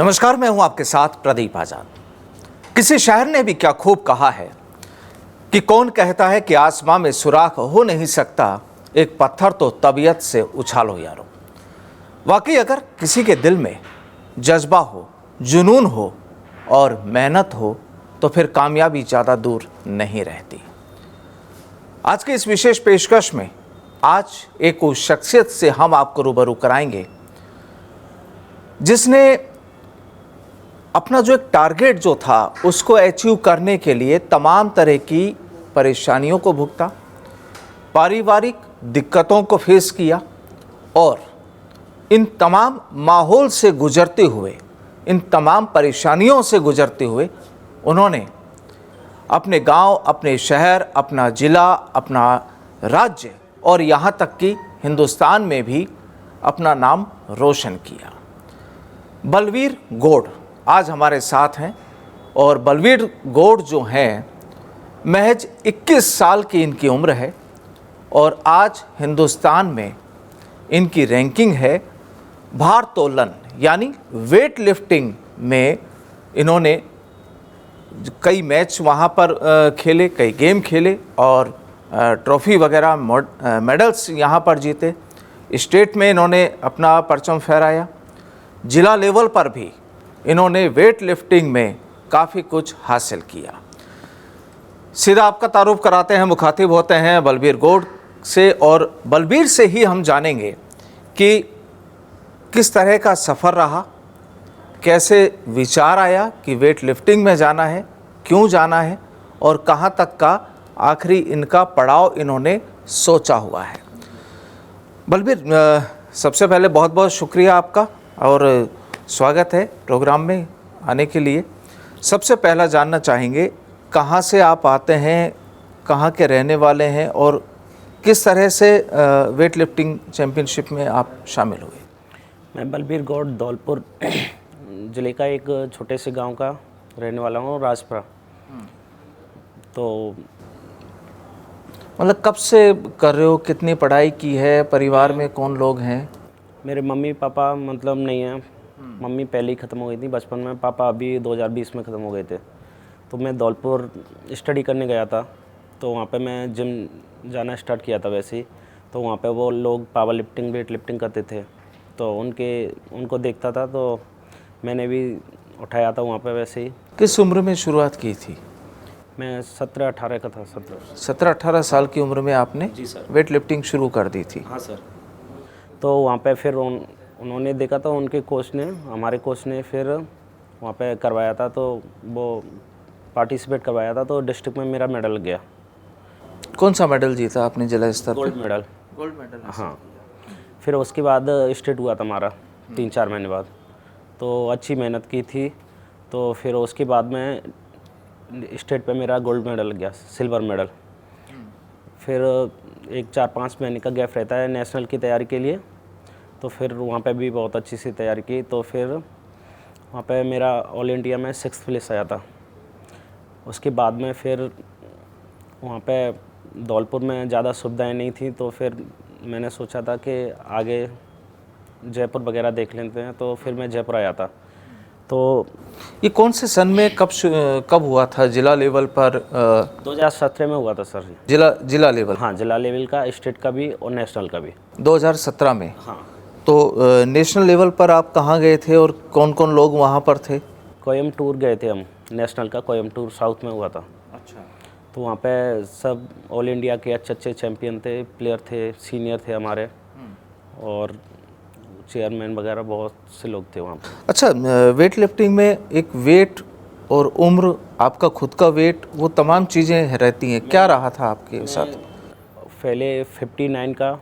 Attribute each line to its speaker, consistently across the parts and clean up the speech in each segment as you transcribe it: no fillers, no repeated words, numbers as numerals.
Speaker 1: नमस्कार, मैं हूं आपके साथ प्रदीप आजाद। किसी शायर ने भी क्या खूब कहा है कि कौन कहता है कि आसमां में सुराख हो नहीं सकता, एक पत्थर तो तबीयत से उछालो यारो। वाकई अगर किसी के दिल में जज्बा हो, जुनून हो और मेहनत हो तो फिर कामयाबी ज़्यादा दूर नहीं रहती। आज के इस विशेष पेशकश में आज एक उस शख्सियत से हम आपको रूबरू कराएंगे जिसने अपना जो एक टारगेट जो था उसको अचीव करने के लिए तमाम तरह की परेशानियों को भुगता, पारिवारिक दिक्कतों को फेस किया और इन तमाम माहौल से गुजरते हुए, इन तमाम परेशानियों से गुजरते हुए उन्होंने अपने गांव, अपने शहर, अपना ज़िला, अपना राज्य और यहाँ तक कि हिंदुस्तान में भी अपना नाम रोशन किया। बलवीर गौड़ आज हमारे साथ हैं और बलवीर गौड़ जो हैं महज 21 साल की इनकी उम्र है और आज हिंदुस्तान में इनकी रैंकिंग है भारोत्तोलन यानी वेट लिफ्टिंग में। इन्होंने कई मैच वहाँ पर खेले, कई गेम खेले और ट्रॉफ़ी वगैरह मेडल्स यहाँ पर जीते। स्टेट में इन्होंने अपना परचम फहराया, ज़िला लेवल पर भी इन्होंने वेट लिफ्टिंग में काफ़ी कुछ हासिल किया। सीधा आपका तारुफ कराते हैं, मुखातिब होते हैं बलवीर गौड़ से और बलवीर से ही हम जानेंगे कि किस तरह का सफ़र रहा, कैसे विचार आया कि वेट लिफ्टिंग में जाना है, क्यों जाना है और कहाँ तक का आखिरी इनका पड़ाव इन्होंने सोचा हुआ है। बलवीर, सबसे पहले बहुत बहुत शुक्रिया आपका और स्वागत है प्रोग्राम में आने के लिए। सबसे पहला जानना चाहेंगे कहाँ से आप आते हैं, कहाँ के रहने वाले हैं और किस तरह से वेट लिफ्टिंग चैम्पियनशिप में आप शामिल हुए?
Speaker 2: मैं बलवीर गौड़ धौलपुर ज़िले का एक छोटे से गांव का रहने वाला हूँ, राजपुरा। तो
Speaker 1: मतलब कब से कर रहे हो, कितनी पढ़ाई की है, परिवार में कौन लोग हैं?
Speaker 2: मेरे मम्मी पापा मतलब नहीं है, मम्मी पहले ही ख़त्म हो गई थी बचपन में, पापा अभी 2020 में ख़त्म हो गए थे। तो मैं धौलपुर स्टडी करने गया था, तो वहाँ पे मैं जिम जाना स्टार्ट किया था वैसे ही। तो वहाँ पे वो लोग पावर लिफ्टिंग, वेट लिफ्टिंग करते थे, तो उनको देखता था, तो मैंने भी उठाया था वहाँ पे वैसे ही।
Speaker 1: किस उम्र में शुरुआत की थी?
Speaker 2: मैं 17-18 का था।
Speaker 1: 17-18 साल की उम्र में आपने
Speaker 2: जी सर
Speaker 1: वेट लिफ्टिंग शुरू कर दी थी?
Speaker 2: हाँ सर। तो वहाँ पे फिर उन्होंने देखा था, उनके कोच ने, हमारे कोच ने फिर वहाँ पे करवाया था, तो वो पार्टिसिपेट करवाया था, तो डिस्ट्रिक्ट में मेरा मेडल लग गया।
Speaker 1: कौन सा मेडल जीता आपने जिला स्तर पे?
Speaker 2: Gold medal.
Speaker 1: Gold medal.
Speaker 2: हाँ। फिर उसके बाद स्टेट हुआ था हमारा 3-4 महीने बाद। तो अच्छी मेहनत की थी, तो फिर उसके बाद में स्टेट पे मेरा गोल्ड मेडल लग गया, सिल्वर मेडल। फिर एक 4-5 महीने का गैप रहता है नेशनल की तैयारी के लिए, तो फिर वहाँ पे भी बहुत अच्छी सी तैयारी की। तो फिर वहाँ पे मेरा ऑल इंडिया में 6th प्लेस आया था। उसके बाद में फिर वहाँ पे धौलपुर में ज़्यादा सुविधाएं नहीं थी, तो फिर मैंने सोचा था कि आगे जयपुर वगैरह देख लेते हैं, तो फिर मैं जयपुर आया था। तो
Speaker 1: ये कौन से सन में कब हुआ था जिला लेवल पर?
Speaker 2: 2017 में हुआ था सर।
Speaker 1: जिला लेवल?
Speaker 2: हाँ, जिला लेवल का, स्टेट का भी और नेशनल का भी।
Speaker 1: 2017 में?
Speaker 2: हाँ।
Speaker 1: तो नेशनल लेवल पर आप कहाँ गए थे और कौन कौन लोग वहाँ पर थे?
Speaker 2: कोयम्बटूर गए थे हम, नेशनल का कोयम्बटूर साउथ में हुआ था।
Speaker 1: अच्छा।
Speaker 2: तो वहाँ पे सब ऑल इंडिया के अच्छे अच्छे चैम्पियन थे, प्लेयर थे, सीनियर थे हमारे और चेयरमैन वगैरह बहुत से लोग थे वहाँ पे।
Speaker 1: अच्छा, वेट लिफ्टिंग में एक वेट और उम्र, आपका खुद का वेट, वो तमाम चीज़ें रहती हैं, क्या रहा था आपके साथ?
Speaker 2: पहले 59 का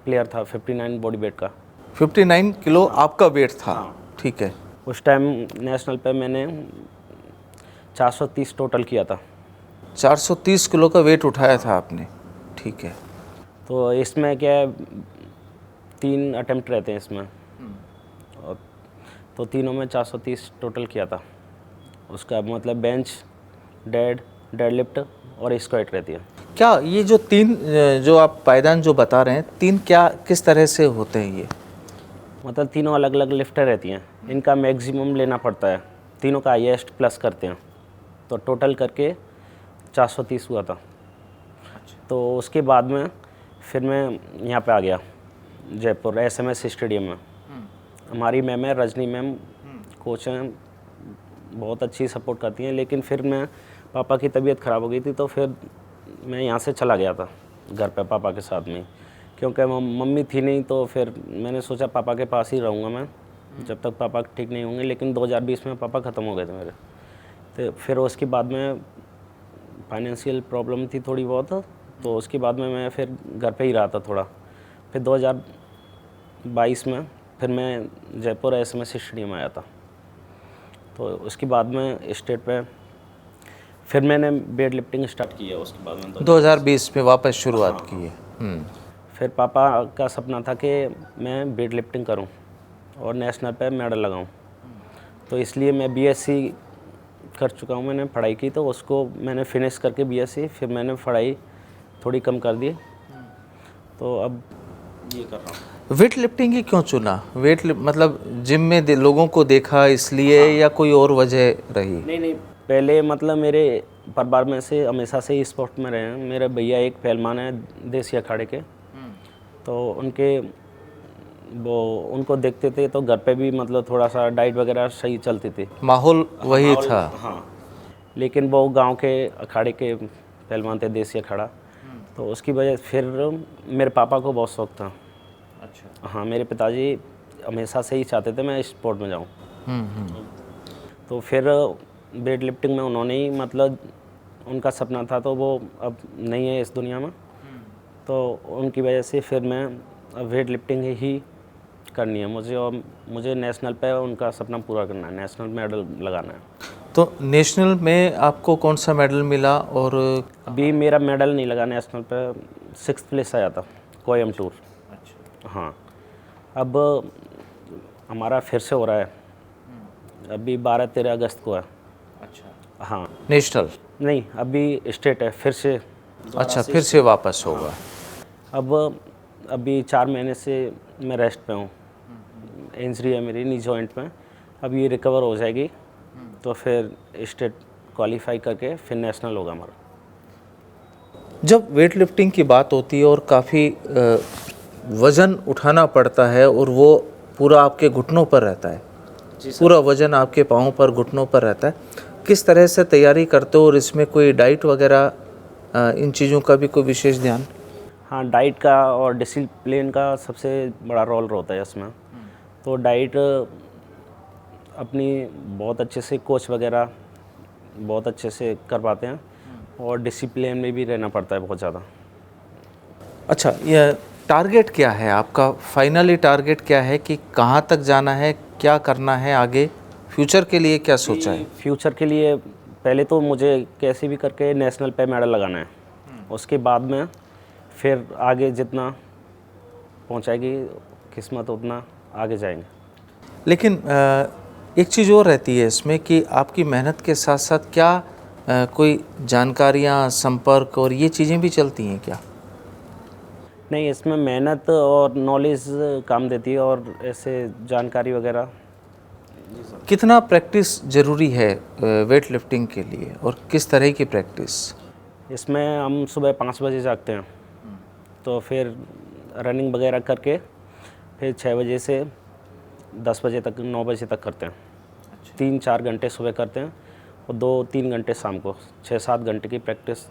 Speaker 2: प्लेयर था, 59 बॉडी वेट का।
Speaker 1: 59 किलो आपका वेट था? ठीक है।
Speaker 2: उस टाइम नेशनल पे मैंने 430 टोटल किया था।
Speaker 1: 430 किलो का वेट उठाया था आपने? ठीक है।
Speaker 2: तो इसमें क्या है, 3 अटेम्प्ट रहते हैं इसमें, और तो तीनों में 430 टोटल किया था। उसका मतलब बेंच, डेडलिफ्ट और स्क्वाट रहती है।
Speaker 1: क्या ये जो 3 जो आप पायदान जो बता रहे हैं, 3 क्या किस तरह से होते हैं ये?
Speaker 2: मतलब तीनों अलग अलग लिफ्टें रहती हैं। इनका मैक्सिमम लेना पड़ता है, तीनों का हाईएस्ट प्लस करते हैं, तो टोटल करके 430 हुआ था। तो उसके बाद में फिर मैं यहाँ पे आ गया जयपुर SMS स्टेडियम में। हमारी मैम है रजनी मैम, कोच हैं, बहुत अच्छी सपोर्ट करती हैं। लेकिन फिर मैं पापा की तबीयत ख़राब हो गई थी, तो फिर मैं यहाँ से चला गया था घर पे पापा के साथ में, क्योंकि मम्मी थी नहीं। तो फिर मैंने सोचा पापा के पास ही रहूँगा मैं जब तक पापा ठीक नहीं होंगे। लेकिन 2020 में पापा ख़त्म हो गए थे मेरे। तो फिर उसके बाद में फाइनेंशियल प्रॉब्लम थी थोड़ी बहुत, तो उसके बाद में मैं फिर घर पे ही रहा था थोड़ा। फिर 2022 में फिर मैं जयपुर SMS स्टेडियम आया था। तो उसके बाद में स्टेट पे फिर मैंने वेट लिफ्टिंग स्टार्ट किया। उसके बाद में
Speaker 1: 2020 में वापस शुरुआत की है।
Speaker 2: फिर पापा का सपना था कि मैं वेट लिफ्टिंग करूं और नेशनल पे मेडल लगाऊं। तो इसलिए मैं BSc कर चुका हूं, मैंने पढ़ाई की, तो उसको मैंने फिनिश करके BSc फिर मैंने पढ़ाई थोड़ी कम कर दी। तो अब ये कर रहा हूँ।
Speaker 1: वेट लिफ्टिंग ही क्यों चुना? मतलब जिम में लोगों को देखा इसलिए या कोई और वजह रही?
Speaker 2: नहीं, पहले मतलब मेरे परिवार में से हमेशा से ही स्पोर्ट में रहे हैं। मेरे भैया एक पहलवान है देसी अखाड़े के, तो उनको देखते थे, तो घर पे भी मतलब थोड़ा सा डाइट वगैरह सही चलती थी,
Speaker 1: माहौल वही था।
Speaker 2: हाँ, लेकिन वो गांव के अखाड़े के पहलवान थे, देसी अखाड़ा। तो उसकी वजह फिर मेरे पापा को बहुत शौक था। अच्छा। हाँ, मेरे पिताजी हमेशा से ही चाहते थे मैं स्पोर्ट में जाऊँ। तो फिर वेट लिफ्टिंग में उन्होंने ही मतलब उनका सपना था, तो वो अब नहीं है इस दुनिया में। तो उनकी वजह से फिर मैं अब वेट लिफ्टिंग ही करनी है मुझे, और मुझे नेशनल पे उनका सपना पूरा करना है, नेशनल मेडल लगाना है।
Speaker 1: तो नेशनल में आपको कौन सा मेडल मिला? और
Speaker 2: अभी मेरा मेडल नहीं लगा नेशनल पे, 6th प्लेस आया था कोयम्बटूर। अच्छा। हाँ, अब हमारा फिर से हो रहा है, अभी 12-13 अगस्त को है। अच्छा। हाँ,
Speaker 1: नेशनल
Speaker 2: नहीं, अभी स्टेट है फिर से।
Speaker 1: अच्छा, फिर से वापस होगा।
Speaker 2: अब अभी 4 महीने से मैं रेस्ट पे हूँ। इंजरी है मेरी नी जॉइंट में, अब ये रिकवर हो जाएगी तो फिर स्टेट क्वालिफाई करके फिर नेशनल होगा हमारा।
Speaker 1: जब वेट लिफ्टिंग की बात होती है और काफ़ी वज़न उठाना पड़ता है और वो पूरा आपके घुटनों पर रहता है, पूरा वज़न आपके पाँव पर, घुटनों पर रहता है, किस तरह से तैयारी करते हो? और इसमें कोई डाइट वगैरह इन चीज़ों का भी कोई विशेष ध्यान?
Speaker 2: हाँ, डाइट का और डिसिप्लिन का सबसे बड़ा रोल होता है इसमें। तो डाइट अपनी बहुत अच्छे से कोच वगैरह बहुत अच्छे से कर पाते हैं, और डिसिप्लिन में भी रहना पड़ता है बहुत ज़्यादा।
Speaker 1: अच्छा, ये टारगेट क्या है आपका? फाइनली टारगेट क्या है कि कहाँ तक जाना है, क्या करना है आगे, फ्यूचर के लिए क्या सोचा है?
Speaker 2: फ्यूचर के लिए पहले तो मुझे कैसे भी करके नेशनल पे मेडल लगाना है, उसके बाद में फिर आगे जितना पहुंचाएगी किस्मत उतना आगे जाएंगे।
Speaker 1: लेकिन एक चीज़ और रहती है इसमें कि आपकी मेहनत के साथ साथ क्या कोई जानकारियाँ, संपर्क और ये चीज़ें भी चलती हैं क्या?
Speaker 2: नहीं, इसमें मेहनत और नॉलेज काम देती है, और ऐसे जानकारी वगैरह।
Speaker 1: कितना प्रैक्टिस ज़रूरी है वेट लिफ्टिंग के लिए, और किस तरह की प्रैक्टिस?
Speaker 2: इसमें हम सुबह 5 बजे जागते हैं, तो फिर रनिंग वगैरह करके फिर 6 बजे से 10 बजे तक, 9 बजे तक करते हैं। 3-4 घंटे सुबह करते हैं और 2-3 घंटे शाम को, 6-7 घंटे की प्रैक्टिस।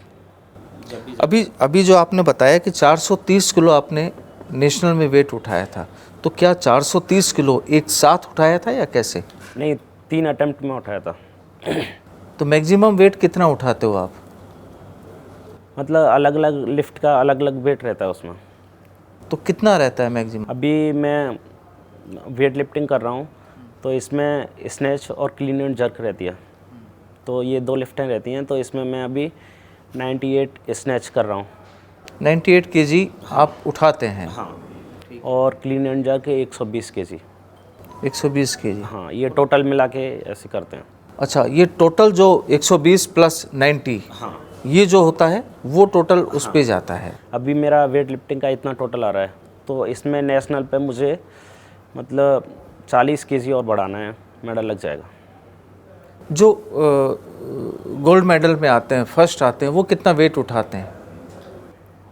Speaker 1: अभी जो आपने बताया कि 430 किलो आपने नेशनल में वेट उठाया था, तो क्या 430 किलो एक साथ उठाया था या कैसे?
Speaker 2: नहीं, 3 अटेम्प्ट में उठाया था।
Speaker 1: तो मैक्सिमम वेट कितना उठाते हो आप?
Speaker 2: मतलब अलग अलग लिफ्ट का अलग अलग वेट रहता है उसमें।
Speaker 1: तो कितना रहता है मैक्सिमम?
Speaker 2: अभी मैं वेट लिफ्टिंग कर रहा हूँ, तो इसमें स्नैच और क्लीन एंड जर्क रहती है, तो ये 2 लिफ्टें रहती हैं। तो इसमें मैं अभी 98 स्नैच कर रहा हूँ।
Speaker 1: 98 केजी आप उठाते हैं?
Speaker 2: हाँ, और clean and jerk 120 KG.
Speaker 1: 120 KG?
Speaker 2: हाँ, ये टोटल मिला के ऐसे करते हैं।
Speaker 1: अच्छा, ये टोटल जो 120 प्लस 90,
Speaker 2: हाँ,
Speaker 1: ये जो होता है वो टोटल उस पे जाता है।
Speaker 2: अभी मेरा वेट लिफ्टिंग का इतना टोटल आ रहा है, तो इसमें नेशनल पे मुझे मतलब 40 केजी और बढ़ाना है, मेडल लग जाएगा।
Speaker 1: जो गोल्ड मेडल में आते हैं, फर्स्ट आते हैं, वो कितना वेट उठाते हैं?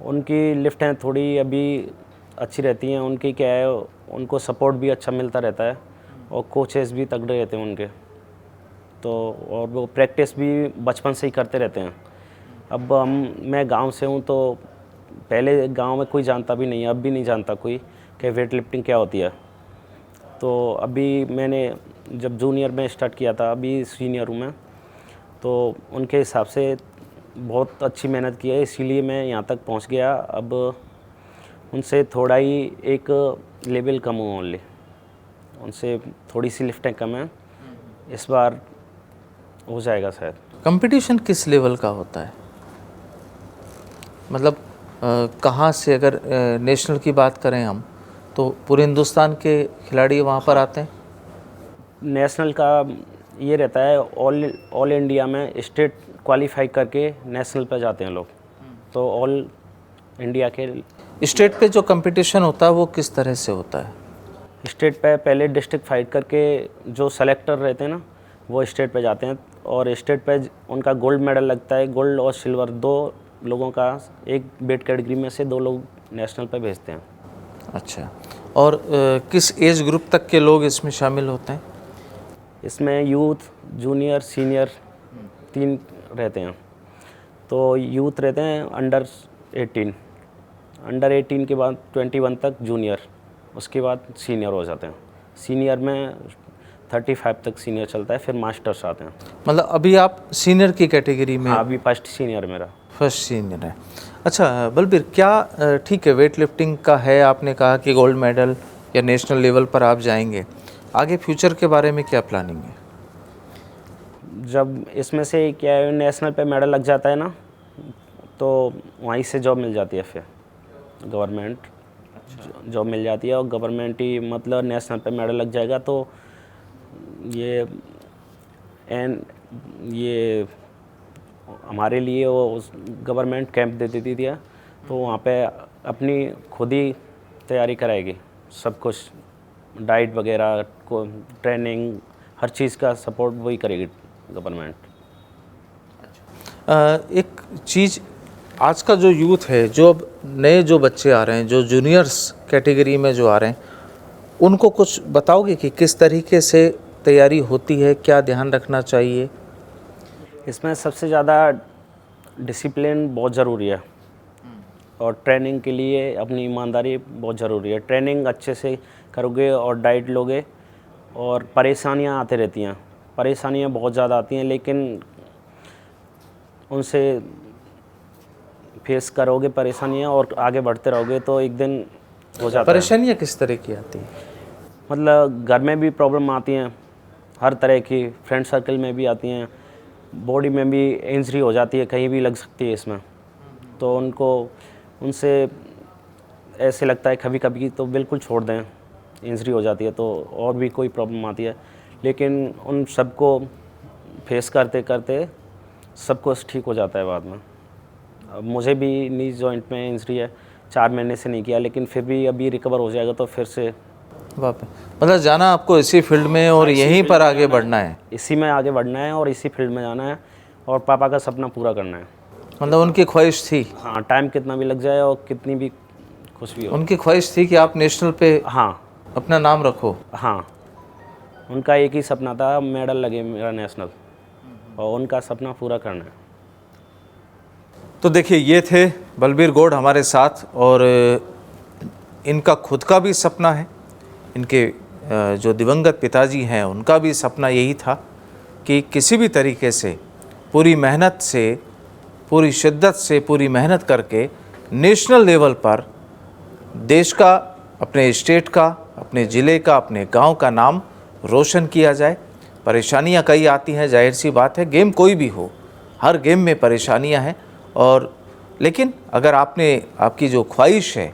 Speaker 2: उनकी लिफ्टें थोड़ी अभी अच्छी रहती हैं, उनकी क्या है, उनको सपोर्ट भी अच्छा मिलता रहता है और कोचेस भी तगड़े रहते हैं उनके, तो और वो प्रैक्टिस भी बचपन से ही करते रहते हैं। अब मैं गांव से हूँ, तो पहले गांव में कोई जानता भी नहीं है, अब भी नहीं जानता कोई कि वेट लिफ्टिंग क्या होती है। तो अभी मैंने जब जूनियर में स्टार्ट किया था, अभी सीनियर हूँ मैं, तो उनके हिसाब से बहुत अच्छी मेहनत की है, इसीलिए मैं यहाँ तक पहुँच गया। अब उनसे थोड़ा ही एक लेवल कम हूँ ओनली, उनसे थोड़ी सी लिफ्टें कम हैं, इस बार हो जाएगा शायद।
Speaker 1: कंपटीशन किस लेवल का होता है? मतलब कहाँ से, अगर नेशनल की बात करें हम, तो पूरे हिंदुस्तान के खिलाड़ी वहाँ पर आते हैं?
Speaker 2: नेशनल का ये रहता है, ऑल इंडिया में स्टेट क्वालिफाई करके नेशनल पे जाते हैं लोग, तो ऑल इंडिया के
Speaker 1: स्टेट पे जो कंपटीशन होता है वो किस तरह से होता है?
Speaker 2: स्टेट पे पहले डिस्ट्रिक्ट फाइट करके जो सेलेक्टर रहते हैं ना, वो स्टेट पे जाते हैं, और स्टेट पे उनका गोल्ड मेडल लगता है, गोल्ड और सिल्वर, 2 लोगों का, एक वेट कैटेगरी में से 2 लोग नेशनल पे भेजते हैं।
Speaker 1: अच्छा, और किस एज ग्रुप तक के लोग इसमें शामिल होते हैं?
Speaker 2: इसमें यूथ, जूनियर, सीनियर 3 रहते हैं। तो यूथ रहते हैं अंडर 18 के बाद 21 तक जूनियर, उसके बाद सीनियर हो जाते हैं। सीनियर में 35 तक सीनियर चलता है, फिर मास्टर्स आते हैं।
Speaker 1: मतलब अभी आप सीनियर की कैटेगरी में?
Speaker 2: हाँ, अभी फर्स्ट सीनियर मेरा।
Speaker 1: फर्स्ट सीनियर है। अच्छा बलबीर, क्या ठीक है, वेट लिफ्टिंग का है, आपने कहा कि गोल्ड मेडल या नेशनल लेवल पर आप जाएंगे, आगे फ्यूचर के बारे में क्या प्लानिंग है?
Speaker 2: जब इसमें से क्या है, नेशनल पे मेडल लग जाता है ना, तो वहीं से जॉब मिल जाती है, फिर गवर्नमेंट जॉब मिल जाती है, और गवर्नमेंट ही मतलब नेशनल पे मेडल लग जाएगा, तो ये हमारे लिए वो गवर्नमेंट कैंप दे देती थी, तो वहाँ पे अपनी खुद ही तैयारी कराएगी, सब कुछ डाइट वगैरह को, ट्रेनिंग, हर चीज़ का सपोर्ट वही करेगी गवर्नमेंट।
Speaker 1: एक चीज़, आज का जो यूथ है, जो अब नए जो बच्चे आ रहे हैं, जो जूनियर्स कैटेगरी में जो आ रहे हैं, उनको कुछ बताओगे कि किस तरीके से तैयारी होती है, क्या ध्यान रखना चाहिए?
Speaker 2: इसमें सबसे ज़्यादा डिसिप्लिन बहुत ज़रूरी है, और ट्रेनिंग के लिए अपनी ईमानदारी बहुत ज़रूरी है। ट्रेनिंग अच्छे से करोगे और डाइट लोगे, और परेशानियां आती रहती हैं, परेशानियां बहुत ज़्यादा आती हैं, लेकिन उनसे फेस करोगे परेशानियां और आगे बढ़ते रहोगे तो एक दिन हो जाता है।
Speaker 1: परेशानियाँ किस तरह की आती हैं?
Speaker 2: मतलब घर में भी प्रॉब्लम आती हैं, हर तरह की, फ्रेंड सर्कल में भी आती हैं, बॉडी में भी इंजरी हो जाती है, कहीं भी लग सकती है इसमें, तो उनसे ऐसे लगता है कभी कभी तो बिल्कुल छोड़ दें, इंजरी हो जाती है तो, और भी कोई प्रॉब्लम आती है, लेकिन उन सबको फेस करते करते सब कुछ ठीक हो जाता है बाद में। अब मुझे भी नी जॉइंट में इंजरी है, 4 महीने से नहीं किया, लेकिन फिर भी अभी रिकवर हो जाएगा तो फिर से
Speaker 1: वापस। मतलब जाना आपको इसी फील्ड में और यहीं पर आगे बढ़ना है?
Speaker 2: इसी में आगे बढ़ना है और इसी फील्ड में जाना है, और पापा का सपना पूरा करना है।
Speaker 1: मतलब उनकी ख्वाहिश थी?
Speaker 2: हाँ, टाइम कितना भी लग जाए और कितनी भी खुश भी हो,
Speaker 1: उनकी ख्वाहिश थी कि आप नेशनल पे
Speaker 2: हाँ
Speaker 1: अपना नाम रखो?
Speaker 2: हाँ, उनका एक ही सपना था, मेडल लगे मेरा नेशनल, और उनका सपना पूरा करना है।
Speaker 1: तो देखिए, ये थे बलबीर गौड़ हमारे साथ, और इनका खुद का भी सपना है, इनके जो दिवंगत पिताजी हैं उनका भी सपना यही था कि किसी भी तरीके से पूरी मेहनत से, पूरी शिद्दत से, पूरी मेहनत करके नेशनल लेवल पर देश का, अपने स्टेट का, अपने ज़िले का, अपने गांव का नाम रोशन किया जाए। परेशानियां कई आती हैं, जाहिर सी बात है, गेम कोई भी हो, हर गेम में परेशानियां हैं, और लेकिन अगर आपकी जो ख्वाहिश है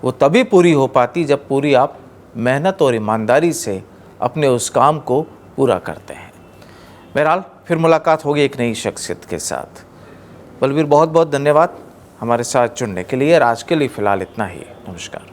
Speaker 1: वो तभी पूरी हो पाती जब पूरी आप मेहनत और ईमानदारी से अपने उस काम को पूरा करते हैं। बहरहाल फिर मुलाकात होगी एक नई शख्सियत के साथ। बलबीर, बहुत बहुत धन्यवाद हमारे साथ जुड़ने के लिए। आज के लिए फ़िलहाल इतना ही। नमस्कार।